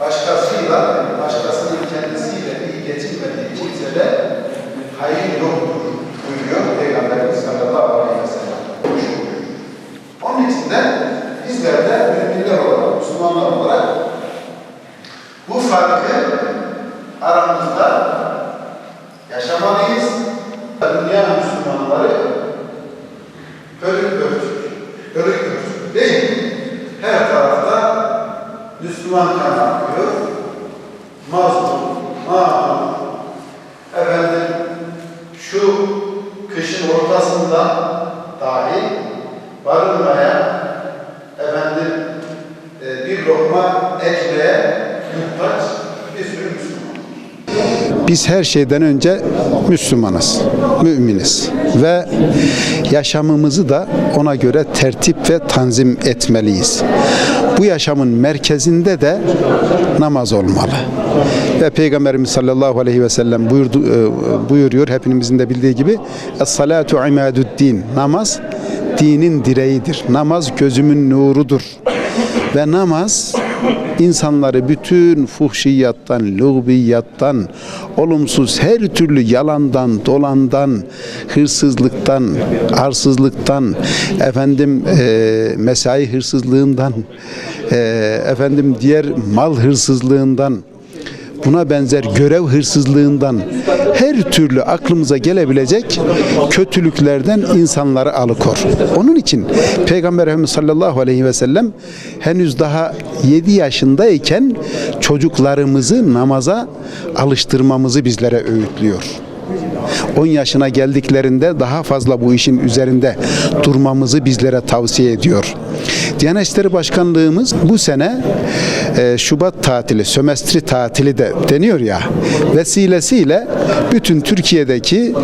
başkasının kendisiyle iyi geçinmediği kimsede hayır yoktur buyuruyor Peygamberimiz sallallahu aleyhi ve sellem. Onun için de bizler de müminler olarak, Müslümanlar olarak bu farkı aramızda yaşamalıyız. Dünya Müslümanları örük değil mi? Her tarafta Müslüman kan akıyor. Mazlum, mağdur, şu kışın ortasında dahi barınmaya, bir lokma ekmeğe muhtaç bir sürü Müslüman. Biz her şeyden önce Müslümanız, müminiz ve yaşamımızı da ona göre tertip ve tanzim etmeliyiz. Bu yaşamın merkezinde de namaz olmalı. Ve Peygamberimiz sallallahu aleyhi ve sellem buyuruyor, hepimizin de bildiği gibi Es-salatu imadu'd-din. Namaz dinin direğidir. Namaz gözümün nurudur. Ve namaz insanları bütün fuhşiyattan, lügviyattan, olumsuz her türlü yalandan, dolandan, hırsızlıktan, arsızlıktan, mesai hırsızlığından, diğer mal hırsızlığından, buna benzer görev hırsızlığından, her türlü aklımıza gelebilecek kötülüklerden insanları alıkor. Onun için Peygamber Efendimiz sallallahu aleyhi ve sellem henüz daha 7 yaşındayken çocuklarımızı namaza alıştırmamızı bizlere öğütlüyor. 10 yaşına geldiklerinde daha fazla bu işin üzerinde durmamızı bizlere tavsiye ediyor. Diyanet İşleri Başkanlığımız bu sene Şubat tatili, sömestri tatili de deniyor ya, vesilesiyle bütün Türkiye'deki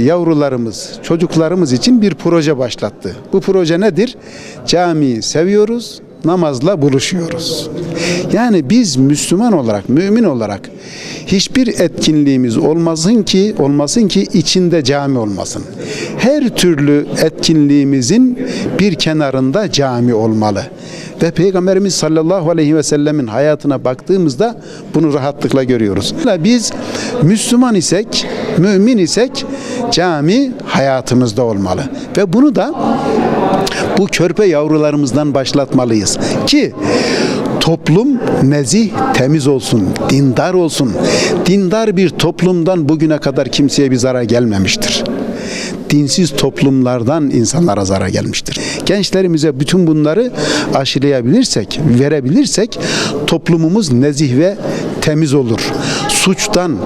yavrularımız, çocuklarımız için bir proje başlattı. Bu proje nedir? Camiyi seviyoruz, namazla buluşuyoruz. Yani biz Müslüman olarak, mümin olarak hiçbir etkinliğimiz olmasın ki içinde cami olmasın. Her türlü etkinliğimizin bir kenarında cami olmalı. Ve Peygamberimiz sallallahu aleyhi ve sellemin hayatına baktığımızda bunu rahatlıkla görüyoruz. Biz Müslüman isek, mümin isek cami hayatımızda olmalı. Ve bunu da bu körpe yavrularımızdan başlatmalıyız ki toplum nezih, temiz olsun, dindar olsun. Dindar bir toplumdan bugüne kadar kimseye bir zarar gelmemiştir. Dinsiz toplumlardan insanlara zarar gelmiştir. Gençlerimize bütün bunları aşılayabilirsek, verebilirsek toplumumuz nezih ve temiz olur. Suçtan,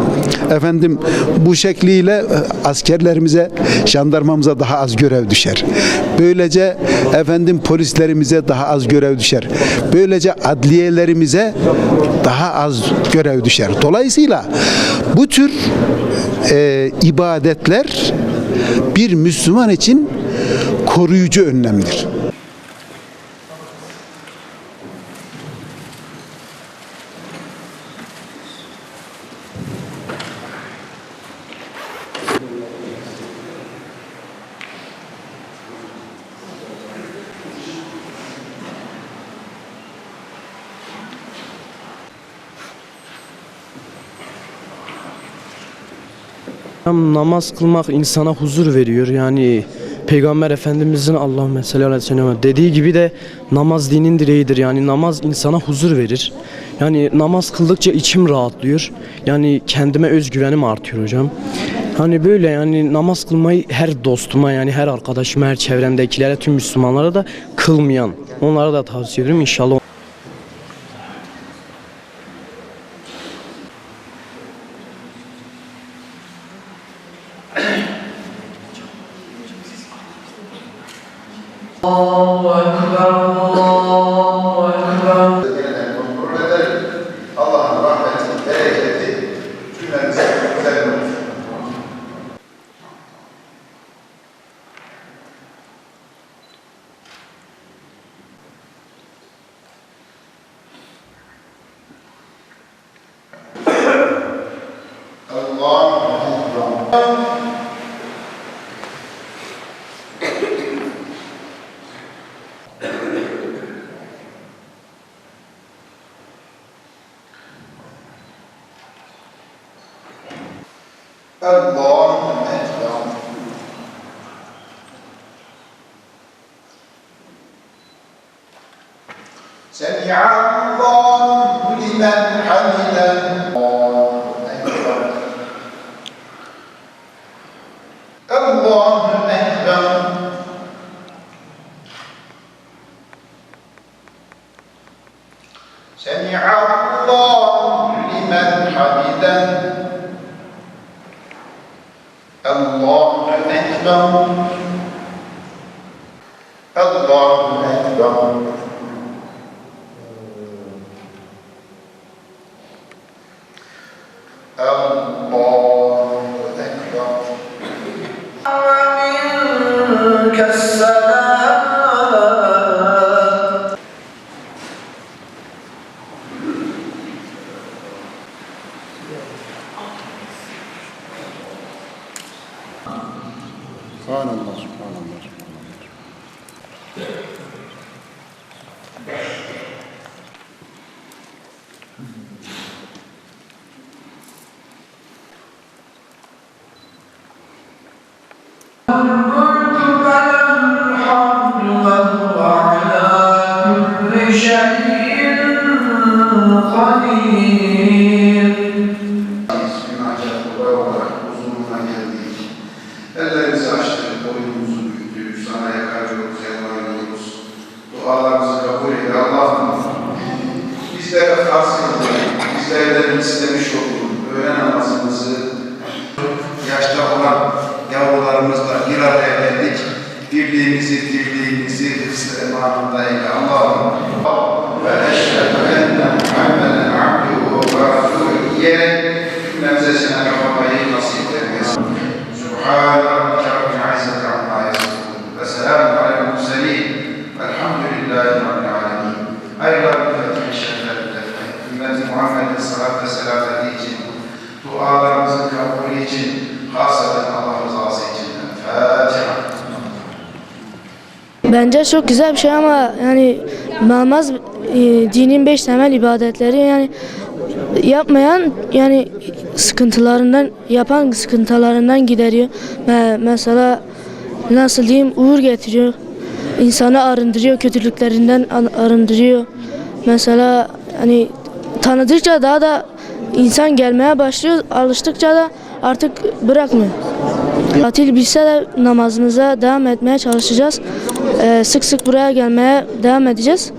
bu şekliyle askerlerimize, jandarmamıza daha az görev düşer. Böylece polislerimize daha az görev düşer. Böylece adliyelerimize daha az görev düşer. Dolayısıyla bu tür ibadetler bir Müslüman için koruyucu önlemdir. Namaz kılmak insana huzur veriyor. Yani Peygamber Efendimizin Allahümme salli aleyhi ve sellem dediği gibi de namaz dinin direğidir. Yani namaz insana huzur verir. Yani namaz kıldıkça içim rahatlıyor. Yani kendime özgüvenim artıyor hocam. Hani böyle yani namaz kılmayı her dostuma, yani her arkadaşıma, her çevremdekilere, tüm Müslümanlara da kılmayan, onlara da tavsiye ediyorum inşallah. Allahu Ekber, Allahu Ekber. Kontrol edelim. Allah'ın rahmeti, bereketi cümlemize güzel olur. Allahu Ekber. Semi'allahu limen hamidah. Allahu Ekber. Allahu Ekber. Semi'allahu limen hamidah. Allahu Ekber. Allahu Ekber. Allahu Ekber. ومنك السلام. Subhanallah, subhanallah. قلت فله الحمد وهو على كل شيء قدير. Günahkar kolay olarak huzuruna geldik. Ellerimizi açtık, boynumuzu büktük, sana yakarıyoruz, yalvarıyoruz. Dualarımızı kabul eyle Allah'ım. Bizlere farz kıldın, bizlerden istemiş oldun. Öğle namazımızı yaşta olan yavrularımızla bir araya geldik. Birliğimizi, dirliğimizi hıfz-ı emanında eyle Allah'ım. Ve eşhedü enne Muhammeden abduhu ve rasulü diyerek cümlemize seni kapamayı nasip eylesin. Sübhane rabbike rabbil izzeti amma yasifun ve selamun alel murselin velhamdülillahi rabbil alemin. Hayırlı bir şereflerle ümmeti Muhammed'in salat ve selameti için, dualarımızın kabulü için, hasaten Allah rızası için. Fatiha. Bence çok güzel bir şey ama yani namaz dinin 5 temel ibadetleri, yani yapmayan yani sıkıntılarından, yapan sıkıntılarından gideriyor. Mesela nasıl diyeyim, uğur getiriyor. İnsanı arındırıyor, kötülüklerinden arındırıyor. Mesela hani tanıdıkça daha da insan gelmeye başlıyor, alıştıkça da artık bırakmıyor. Tatil bilse de namazımıza devam etmeye çalışacağız. Sık sık buraya gelmeye devam edeceğiz.